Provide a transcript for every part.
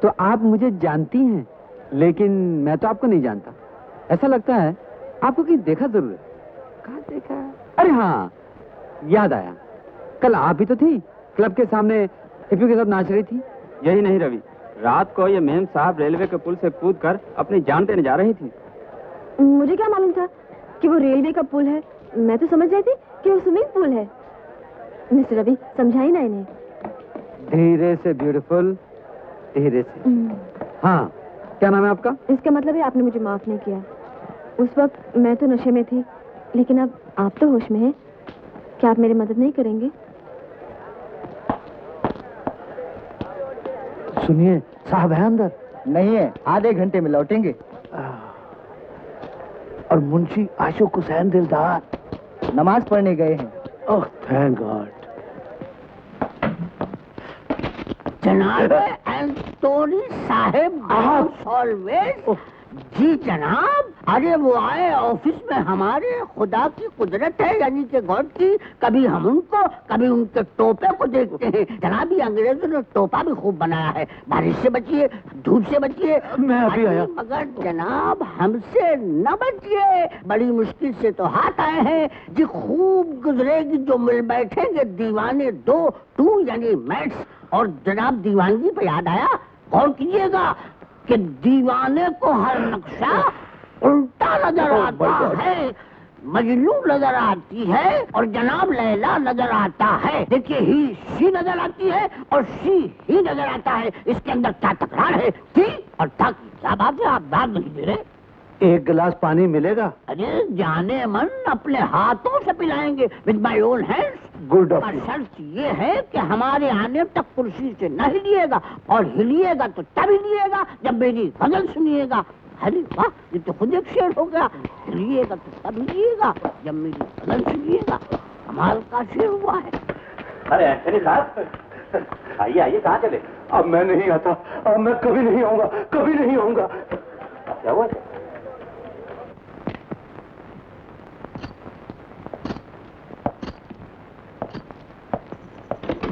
तो आप मुझे जानती हैं, लेकिन मैं तो आपको नहीं जानता। ऐसा लगता है आपको कहीं देखा जरूर है। कहाँ देखा? अरे हाँ, याद आया, कल आप ही तो थी क्लब के सामने हिप्पी के साथ नाच रही थी। यही नहीं रवि, रात को ये मेम साहब रेलवे के पुल से कूद कर अपनी जान देने जा रही थी। मुझे क्या मालूम था कि वो रेलवे का पुल है। मैं तो समझ रही थी कि वो स्विमिंग पूल है। मिस्टर रवि, समझाई ना इन्हें। धीरे से ब्यूटीफुल, धीरे से। हाँ, क्या नाम है आपका? इसका मतलब है आपने मुझे माफ नहीं किया। उस वक्त मैं तो नशे में थी, लेकिन अब आप तो होश में हैं। क्या आप मेरी मदद नहीं करेंगे? सुनिए, साहब है अंदर? नहीं है, आधे घंटे में लौटेंगे। और मुंशी आशुक हुसैन दिलदार नमाज पढ़ने गए हैं। Oh thank God. जनाब एंटोनी साहब ऑलवेज। जी जनाब, अरे वो आए ऑफिस में, हमारे खुदा की कुदरत है, यानी कि गॉड की। कभी हम उनको, कभी उनके टोपे को देखते हैं। जनाब ये अंग्रेजों ने टोपा भी खूब बनाया है। बारिश से बचिए, धूप से बचिए। मैं अभी आया। मगर जनाब हमसे न बचिए, बड़ी मुश्किल से तो हाथ आए हैं जी। खूब गुजरेगी जो मिल बैठेंगे दीवाने दो, टू यानी मैट्स। और जनाब दीवानगी पे याद आया, गौर कीजिएगा कि दीवाने को हर नक्शा उल्टा नजर आता है, मजनू नजर आती है और जनाब लैला नजर आता है। देखिए, ही शी नजर आती है और शी ही नजर आता है। इसके अंदर क्या तकरार है? थी और था की क्या बात है? आप दाद नहीं दे रहे। एक गिलास पानी मिलेगा? अरे जाने मन, अपने हाथों से पिलाएंगे, with my own hands. Good of you. शर्त ये है कि हमारे आने तक कुर्सी से न हिलिएगा, और हिलिएगा तो तब हिलिएगा जब मेरी गजल सुनिएगा। अरे वाह, ये तो खुद एक शेर हो गया। हिलिएगा तो तब हिलिएगा जब मेरी गजल सुनिएगा। कमाल का शेर हुआ है। अरे एंथनी साहब, आइए आइए, कहाँ चले? अब मैं नहीं आता, अब मैं कभी नहीं आऊंगा, कभी नहीं आऊंगा। क्या हुआ?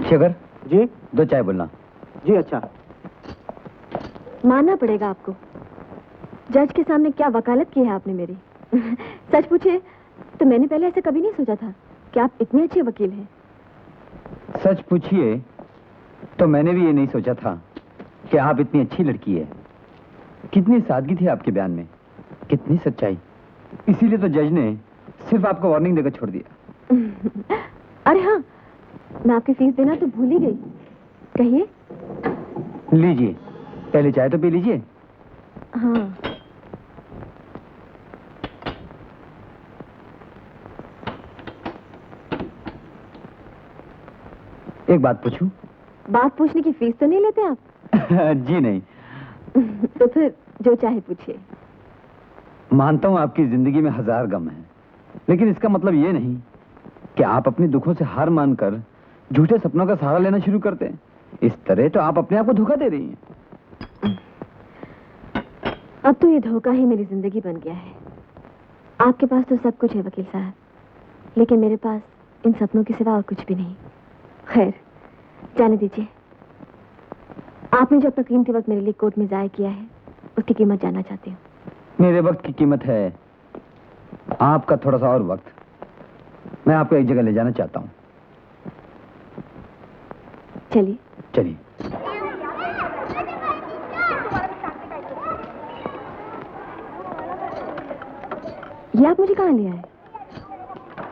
शेखर जी? 2 चाय बोलना। जी अच्छा। मानना पड़ेगा आपको, जज के सामने क्या वकालत की है आपने मेरी। सच पूछे तो मैंने पहले ऐसे कभी नहीं सोचा था कि आप इतने अच्छे वकील हैं। सच पूछिए तो मैंने भी ये नहीं सोचा था कि आप इतनी अच्छी लड़की है। कितनी सादगी थी आपके बयान में, कितनी सच्चाई। इसीलिए तो जज ने सिर्फ आपको वार्निंग देकर छोड़ दिया। अरे हाँ, मैं आपकी फीस देना तो भूल ही गई। कहिए। लीजिए, पहले चाय तो पी लीजिए। हाँ। एक बात पूछूं? बात पूछने की फीस तो नहीं लेते आप? जी नहीं। तो फिर जो चाहे पूछिए। मानता हूं आपकी जिंदगी में 1000 गम हैं, लेकिन इसका मतलब ये नहीं कि आप अपने दुखों से हार मानकर झूठे सपनों का सहारा लेना शुरू करते हैं। इस तरह तो आप अपने आप को धोखा दे रही हैं। अब तो ये धोखा ही मेरी जिंदगी बन गया है। आपके पास तो सब कुछ है वकील साहब, लेकिन मेरे पास इन सपनों के सिवा और कुछ भी नहीं। खैर, जाने दीजिए। आपने जो अपना कीमती वक्त मेरे लिए कोर्ट में जाया किया है, उसकी कीमत जानना चाहती हूँ। मेरे वक्त की कीमत है आपका थोड़ा सा और वक्त। मैं आपको एक जगह ले जाना चाहता हूँ। चलिए। चलिए। ये आप मुझे कहाँ ले आए?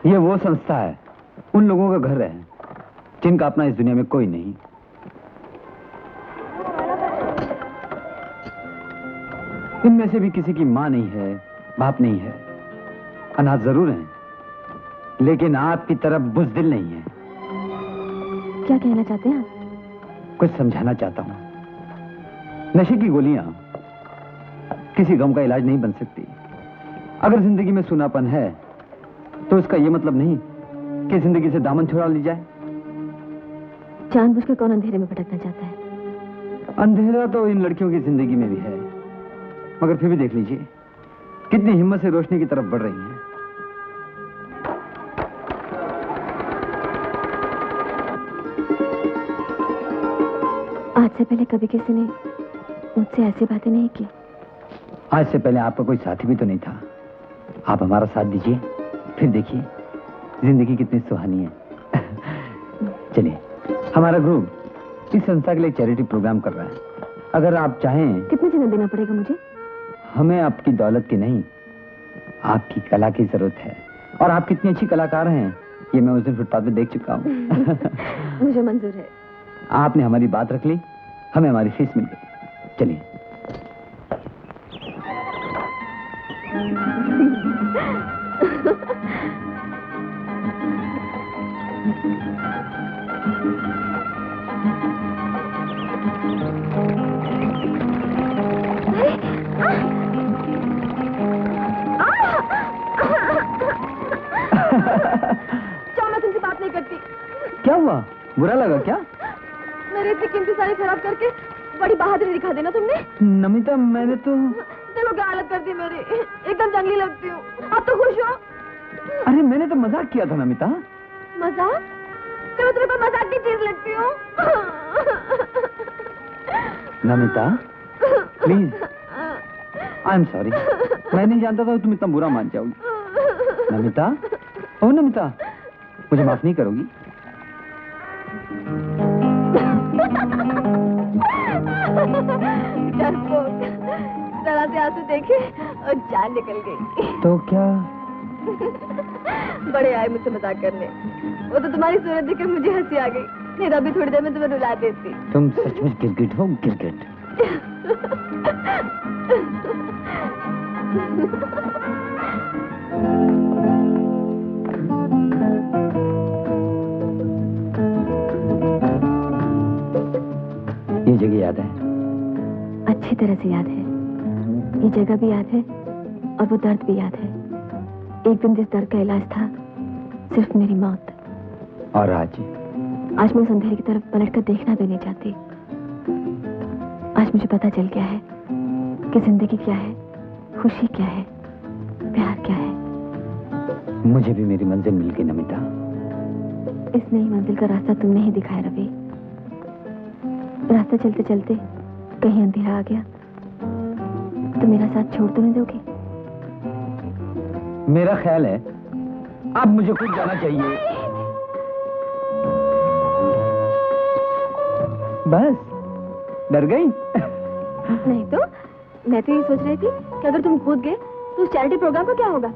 ये वो संस्था है, उन लोगों का घर है जिनका अपना इस दुनिया में कोई नहीं। इनमें से भी किसी की मां नहीं है, बाप नहीं है, अनाथ जरूर हैं, लेकिन आपकी तरफ बुज़दिल नहीं है। क्या कहना चाहते हैं आप? कुछ समझाना चाहता हूं। नशे की गोलियां किसी गम का इलाज नहीं बन सकती। अगर जिंदगी में सूनापन है तो इसका यह मतलब नहीं कि जिंदगी से दामन छुड़ा ली जाए। जानबूझकर कौन अंधेरे में भटकना चाहता है? अंधेरा तो इन लड़कियों की जिंदगी में भी है, मगर फिर भी देख लीजिए कितनी हिम्मत से रोशनी की तरफ बढ़ रही हैं। आज से पहले कभी किसी ने मुझसे ऐसी बातें नहीं की। आज से पहले आपका कोई साथी भी तो नहीं था। आप हमारा साथ दीजिए, फिर देखिए जिंदगी कितनी सुहानी है। चलिए, हमारा ग्रुप इस संस्था के लिए चैरिटी प्रोग्राम कर रहा है। अगर आप चाहें। कितने चंदा देना पड़ेगा मुझे? हमें आपकी दौलत की नहीं, आपकी कला की जरूरत है। और आप कितनी अच्छी कलाकार हैं, ये मैं उस दिन फुटपाथ पे देख चुका हूँ। मुझे मंजूर है। आपने हमारी बात रख ली, हमें हमारी फीस मिल गई। चलिए। मैं तुमसे बात नहीं करती। क्या हुआ? बुरा लगा क्या? मेरी इतनी कीमती साड़ी खराब करके बड़ी बहादुरी दिखा देना तुमने। नमिता, मैंने तो। देखो क्या हालत कर दी मेरी, एकदम जंगली लगती हूँ। आप तो खुश हो? अरे मैंने तो मजाक किया था नमिता। मजाक? क्या मैं तुम्हें कोई मजाक की चीज लगती हूँ? Namita, please, I am sorry. मैं नहीं जानता था तुम इतना बुरा मान जाओगी। नमिता, ओ नमिता, मुझे माफ नहीं करोगी? डरपोक, जरा से आंसू देखे और जान निकल गई। तो क्या? बड़े आए मुझसे मजाक करने। वो तो तुम्हारी सूरत देखकर मुझे हंसी आ गई, नहीं तो अभी थोड़ी देर में तुम्हें रुला देती। तुम सचमुच गिरगिट हो, गिरगिट। ये जगह याद है? अच्छी तरह से याद है। ये जगह भी याद है और वो दर्द भी याद है। एक दिन जिस दर्द का इलाज था सिर्फ मेरी मौत। और आज मैं उस अंधेरे की तरफ पलट कर देखना भी नहीं चाहती। आज मुझे पता चल गया है कि जिंदगी क्या है, खुशी क्या है, प्यार क्या है। मुझे भी मेरी मंजिल मिल गई नमिता। इस नई मंजिल का रास्ता तुमने ही दिखाया रवि। रास्ता चलते चलते कहीं अंधेरा आ गया तो मेरा साथ छोड़ तो नहीं दोगे? मेरा ख्याल है अब मुझे खुद जाना चाहिए। बस डर गई? नहीं तो मैं तो ये सोच रही थी कि अगर तुम कूद गए तो उस चैरिटी प्रोग्राम का क्या होगा?